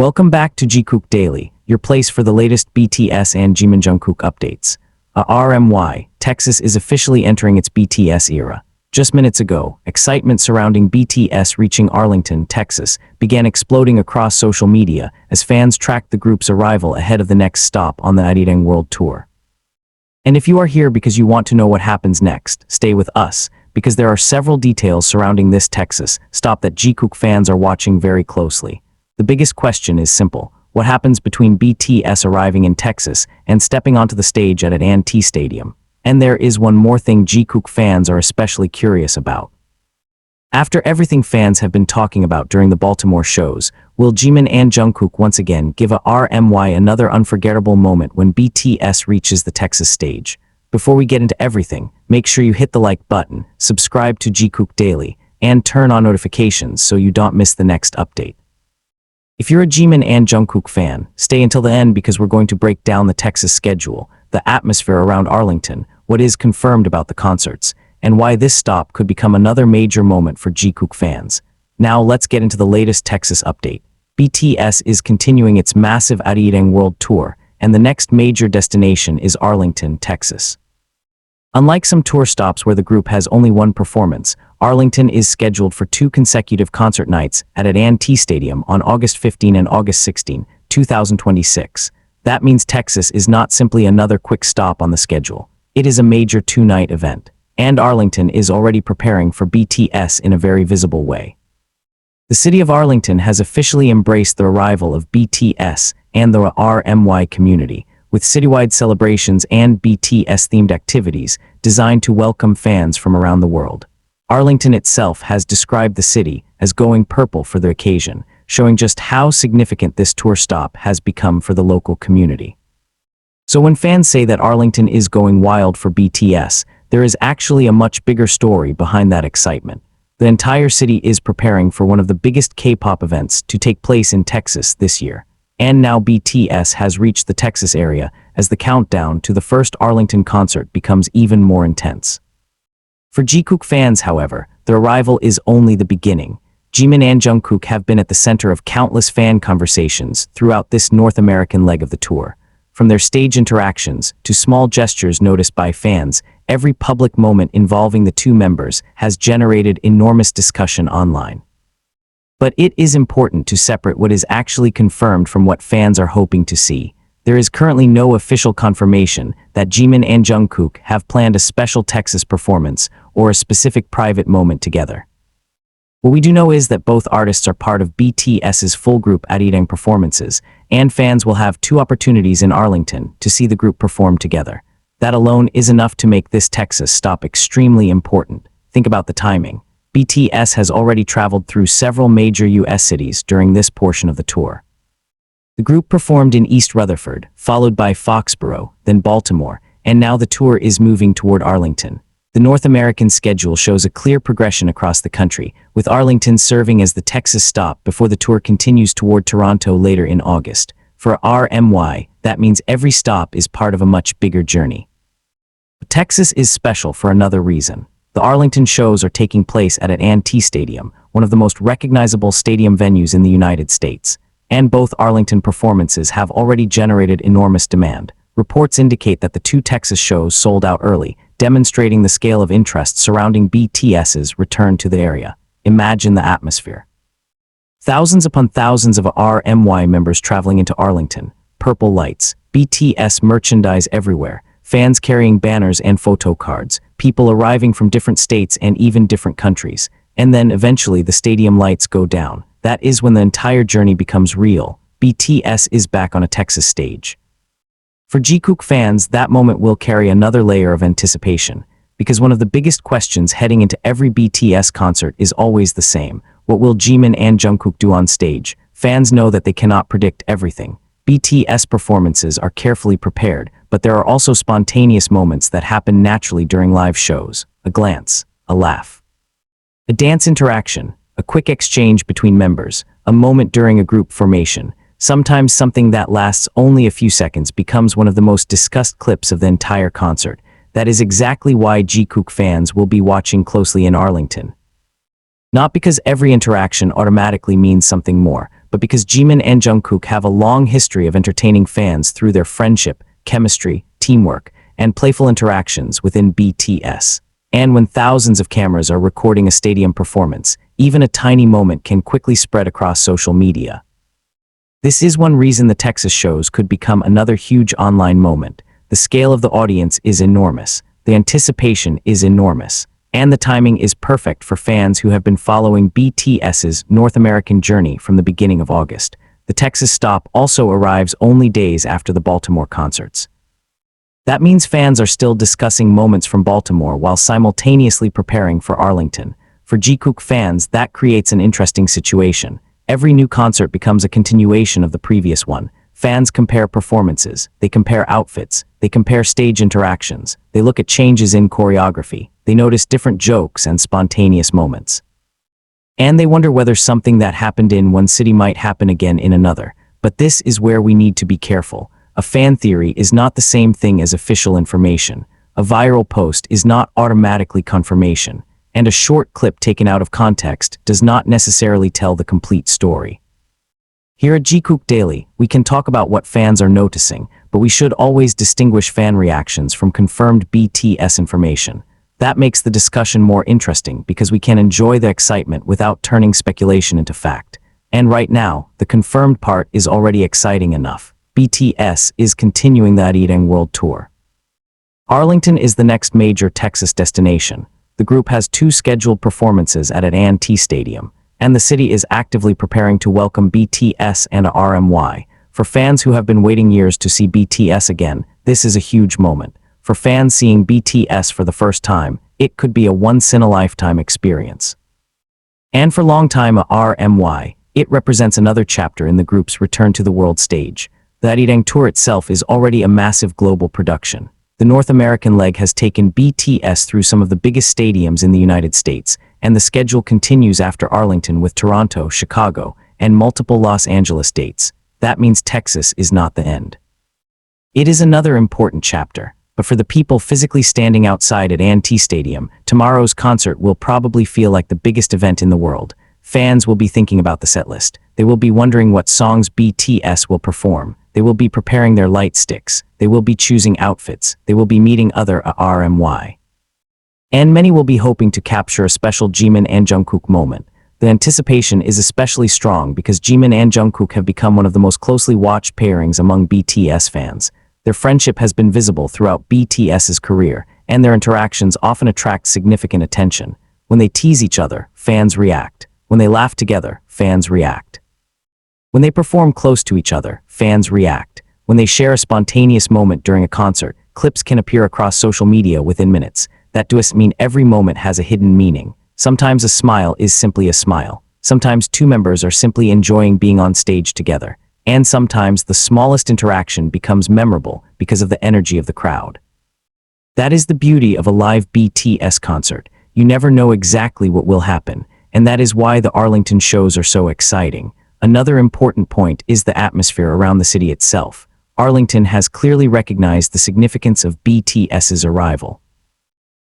Welcome back to Jikook Daily, your place for the latest BTS and Jimin and Jungkook updates. ARIRANG Texas is officially entering its BTS era. Just minutes ago, excitement surrounding BTS reaching Arlington, Texas, began exploding across social media as fans tracked the group's arrival ahead of the next stop on the ARIRANG World Tour. And if you are here because you want to know what happens next, stay with us, because there are several details surrounding this Texas stop that Jikook fans are watching very closely. The biggest question is simple: what happens between BTS arriving in Texas and stepping onto the stage at AT&T Stadium? And there is one more thing Jikook fans are especially curious about. After everything fans have been talking about during the Baltimore shows, will Jimin and Jungkook once again give ARIRANG another unforgettable moment when BTS reaches the Texas stage? Before we get into everything, make sure you hit the like button, subscribe to Jikook Daily, and turn on notifications so you don't miss the next update. If you're a Jimin and Jungkook fan, stay until the end because we're going to break down the Texas schedule, the atmosphere around Arlington, what is confirmed about the concerts, and why this stop could become another major moment for Jikook fans. Now let's get into the latest Texas update. BTS is continuing its massive ARIRANG World Tour, and the next major destination is Arlington, Texas. Unlike some tour stops where the group has only one performance, Arlington is scheduled for 2 consecutive concert nights at AT&T Stadium on August 15 and August 16, 2026. That means Texas is not simply another quick stop on the schedule. It is a major 2-night event, and Arlington is already preparing for BTS in a very visible way. The city of Arlington has officially embraced the arrival of BTS and the ARIRANG community, with citywide celebrations and BTS-themed activities designed to welcome fans from around the world. Arlington itself has described the city as going purple for the occasion, showing just how significant this tour stop has become for the local community. So when fans say that Arlington is going wild for BTS, there is actually a much bigger story behind that excitement. The entire city is preparing for one of the biggest K-pop events to take place in Texas this year. And now BTS has reached the Texas area as the countdown to the first Arlington concert becomes even more intense. For Jikook fans, however, the arrival is only the beginning. Jimin and Jungkook have been at the center of countless fan conversations throughout this North American leg of the tour. From their stage interactions to small gestures noticed by fans, every public moment involving the two members has generated enormous discussion online. But it is important to separate what is actually confirmed from what fans are hoping to see. There is currently no official confirmation that Jimin and Jungkook have planned a special Texas performance or a specific private moment together. What we do know is that both artists are part of BTS's full group ARIRANG performances, and fans will have 2 opportunities in Arlington to see the group perform together. That alone is enough to make this Texas stop extremely important. Think about the timing. BTS has already traveled through several major US cities during this portion of the tour. The group performed in East Rutherford, followed by Foxborough, then Baltimore, and now the tour is moving toward Arlington. The North American schedule shows a clear progression across the country, with Arlington serving as the Texas stop before the tour continues toward Toronto later in August. For ARIRANG, that means every stop is part of a much bigger journey. But Texas is special for another reason. The Arlington shows are taking place at AT&T Stadium, one of the most recognizable stadium venues in the United States. And both Arlington performances have already generated enormous demand. Reports indicate that the 2 Texas shows sold out early, demonstrating the scale of interest surrounding BTS's return to the area. Imagine the atmosphere. Thousands upon thousands of ARIRANG members traveling into Arlington, purple lights, BTS merchandise everywhere, fans carrying banners and photo cards, people arriving from different states and even different countries. And then eventually the stadium lights go down. That is when the entire journey becomes real. BTS is back on a Texas stage. For Jikook fans, that moment will carry another layer of anticipation, because one of the biggest questions heading into every BTS concert is always the same: what will Jimin and Jungkook do on stage? Fans know that they cannot predict everything. BTS performances are carefully prepared, but there are also spontaneous moments that happen naturally during live shows. A glance, a laugh, a dance interaction, a quick exchange between members, a moment during a group formation. Sometimes something that lasts only a few seconds becomes one of the most discussed clips of the entire concert. That is exactly why Jikook fans will be watching closely in Arlington. Not because every interaction automatically means something more, but because Jimin and Jungkook have a long history of entertaining fans through their friendship, chemistry, teamwork, and playful interactions within BTS. And when thousands of cameras are recording a stadium performance, even a tiny moment can quickly spread across social media. This is one reason the Texas shows could become another huge online moment. The scale of the audience is enormous, the anticipation is enormous, and the timing is perfect for fans who have been following BTS's North American journey from the beginning of August. The Texas stop also arrives only days after the Baltimore concerts. That means fans are still discussing moments from Baltimore while simultaneously preparing for Arlington. For Jikook fans, that creates an interesting situation. Every new concert becomes a continuation of the previous one. Fans compare performances, they compare outfits, they compare stage interactions, they look at changes in choreography, they notice different jokes and spontaneous moments. And they wonder whether something that happened in one city might happen again in another. But this is where we need to be careful. A fan theory is not the same thing as official information. A viral post is not automatically confirmation, and a short clip taken out of context does not necessarily tell the complete story. Here at Jikook Daily, we can talk about what fans are noticing, but we should always distinguish fan reactions from confirmed BTS information. That makes the discussion more interesting because we can enjoy the excitement without turning speculation into fact. And right now, the confirmed part is already exciting enough. BTS is continuing the ARIRANG World Tour. Arlington is the next major Texas destination. The group has 2 scheduled performances at AT&T Stadium, and the city is actively preparing to welcome BTS and RMY. For fans who have been waiting years to see BTS again, this is a huge moment. For fans seeing BTS for the first time, it could be a once-in-a-lifetime experience. And for longtime RMY, it represents another chapter in the group's return to the world stage. The ARIRANG Tour itself is already a massive global production. The North American leg has taken BTS through some of the biggest stadiums in the United States, and the schedule continues after Arlington with Toronto, Chicago, and multiple Los Angeles dates. That means Texas is not the end. It is another important chapter, but for the people physically standing outside at AT&T Stadium, tomorrow's concert will probably feel like the biggest event in the world. Fans will be thinking about the setlist. They will be wondering what songs BTS will perform. They will be preparing their light sticks. They will be choosing outfits. They will be meeting other RMY. And many will be hoping to capture a special Jimin and Jungkook moment. The anticipation is especially strong because Jimin and Jungkook have become one of the most closely watched pairings among BTS fans. Their friendship has been visible throughout BTS's career, and their interactions often attract significant attention. When they tease each other, fans react. When they laugh together, fans react. When they perform close to each other, fans react. When they share a spontaneous moment during a concert, clips can appear across social media within minutes. That does mean every moment has a hidden meaning. Sometimes a smile is simply a smile. Sometimes 2 members are simply enjoying being on stage together. And sometimes the smallest interaction becomes memorable because of the energy of the crowd. That is the beauty of a live BTS concert. You never know exactly what will happen, and that is why the Arlington shows are so exciting. Another important point is the atmosphere around the city itself. Arlington has clearly recognized the significance of BTS's arrival.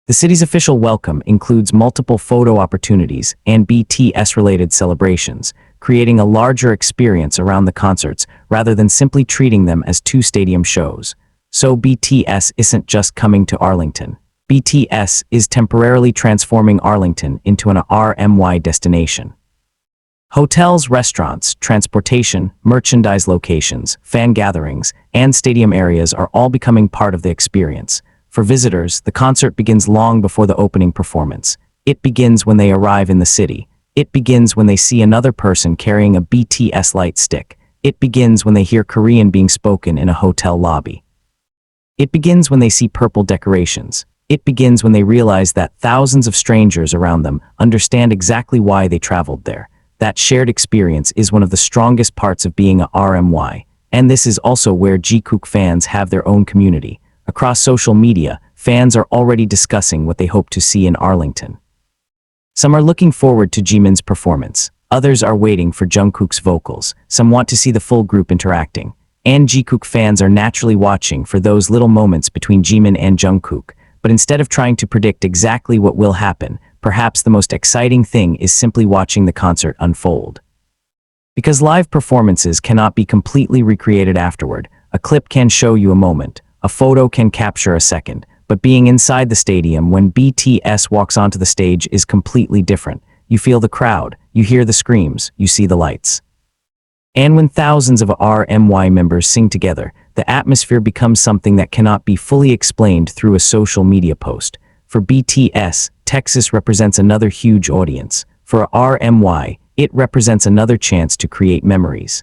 The city's official welcome includes multiple photo opportunities and BTS-related celebrations, creating a larger experience around the concerts rather than simply treating them as 2 stadium shows. So BTS isn't just coming to Arlington. BTS is temporarily transforming Arlington into an RMY destination. Hotels, restaurants, transportation, merchandise locations, fan gatherings, and stadium areas are all becoming part of the experience. For visitors, the concert begins long before the opening performance. It begins when they arrive in the city. It begins when they see another person carrying a BTS light stick. It begins when they hear Korean being spoken in a hotel lobby. It begins when they see purple decorations. It begins when they realize that thousands of strangers around them understand exactly why they traveled there. That shared experience is one of the strongest parts of being a RMY, and this is also where Jikook fans have their own community. Across social media, fans are already discussing what they hope to see in Arlington. Some are looking forward to Jimin's performance. Others are waiting for Jungkook's vocals. Some want to see the full group interacting. And Jikook fans are naturally watching for those little moments between Jimin and Jungkook. But instead of trying to predict exactly what will happen, perhaps the most exciting thing is simply watching the concert unfold. Because live performances cannot be completely recreated afterward, a clip can show you a moment, a photo can capture a second, but being inside the stadium when BTS walks onto the stage is completely different. You feel the crowd, you hear the screams, you see the lights. And when thousands of RMY members sing together, the atmosphere becomes something that cannot be fully explained through a social media post. For BTS, Texas represents another huge audience. For RMY, it represents another chance to create memories.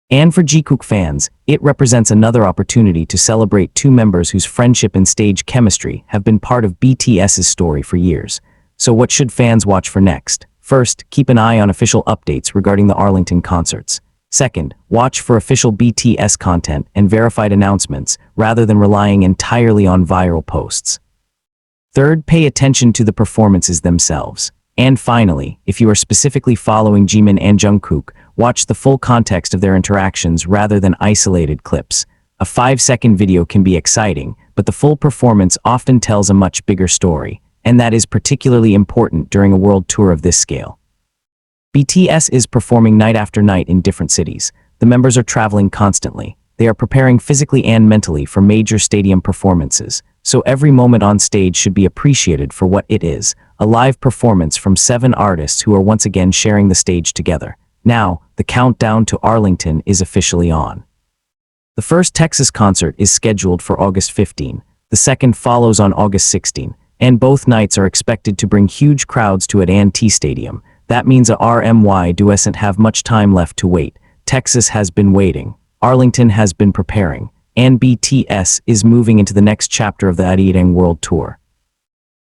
And for Jikook fans, it represents another opportunity to celebrate two members whose friendship and stage chemistry have been part of BTS's story for years. So what should fans watch for next? First, keep an eye on official updates regarding the Arlington concerts. Second, watch for official BTS content and verified announcements rather than relying entirely on viral posts. Third, pay attention to the performances themselves. And finally, if you are specifically following Jimin and Jungkook, watch the full context of their interactions rather than isolated clips. A 5-second video can be exciting, but the full performance often tells a much bigger story, and that is particularly important during a world tour of this scale. BTS is performing night after night in different cities. The members are traveling constantly. They are preparing physically and mentally for major stadium performances, so every moment on stage should be appreciated for what it is, a live performance from 7 artists who are once again sharing the stage together. Now, the countdown to Arlington is officially on. The first Texas concert is scheduled for August 15, the second follows on August 16, and both nights are expected to bring huge crowds to AT&T Stadium. That means RMY doesn't have much time left to wait. Texas has been waiting, Arlington has been preparing, and BTS is moving into the next chapter of the ARIRANG World Tour.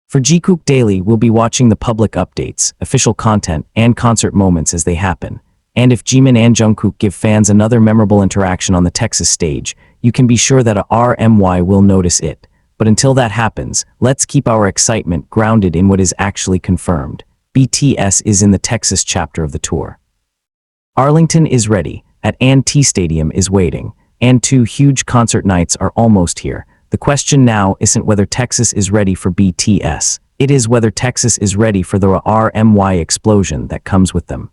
For Jikook Daily, we'll be watching the public updates, official content, and concert moments as they happen. And if Jimin and Jungkook give fans another memorable interaction on the Texas stage, you can be sure that RMY will notice it. But until that happens, let's keep our excitement grounded in what is actually confirmed. BTS is in the Texas chapter of the tour. Arlington is ready, AT&T Stadium is waiting, and 2 huge concert nights are almost here. The question now isn't whether Texas is ready for BTS, it is whether Texas is ready for the RMY explosion that comes with them.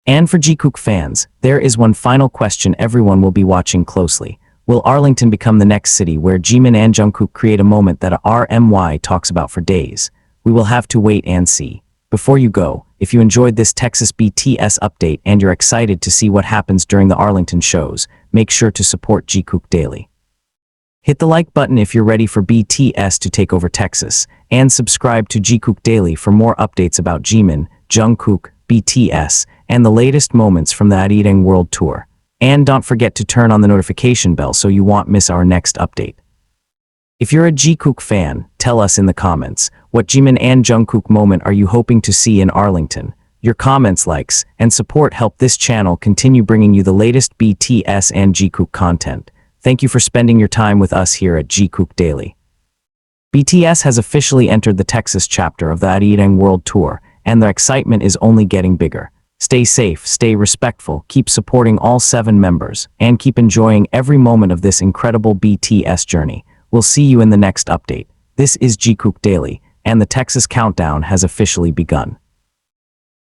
And for Jikook fans, there is one final question everyone will be watching closely. Will Arlington become the next city where Jimin and Jungkook create a moment that RMY talks about for days? We will have to wait and see. Before you go, if you enjoyed this Texas BTS update and you're excited to see what happens during the Arlington shows, make sure to support Jikook Daily. Hit the like button if you're ready for BTS to take over Texas, and subscribe to Jikook Daily for more updates about Jimin, Jungkook, BTS, and the latest moments from the ARIRANG World Tour. And don't forget to turn on the notification bell so you won't miss our next update. If you're a Jikook fan, tell us in the comments, what Jimin and Jungkook moment are you hoping to see in Arlington? Your comments, likes, and support help this channel continue bringing you the latest BTS and Jikook content. Thank you for spending your time with us here at Jikook Daily. BTS has officially entered the Texas chapter of the ARIRANG World Tour, and the excitement is only getting bigger. Stay safe, stay respectful, keep supporting all 7 members, and keep enjoying every moment of this incredible BTS journey. We'll see you in the next update. This is Jikook Daily, and the Texas countdown has officially begun.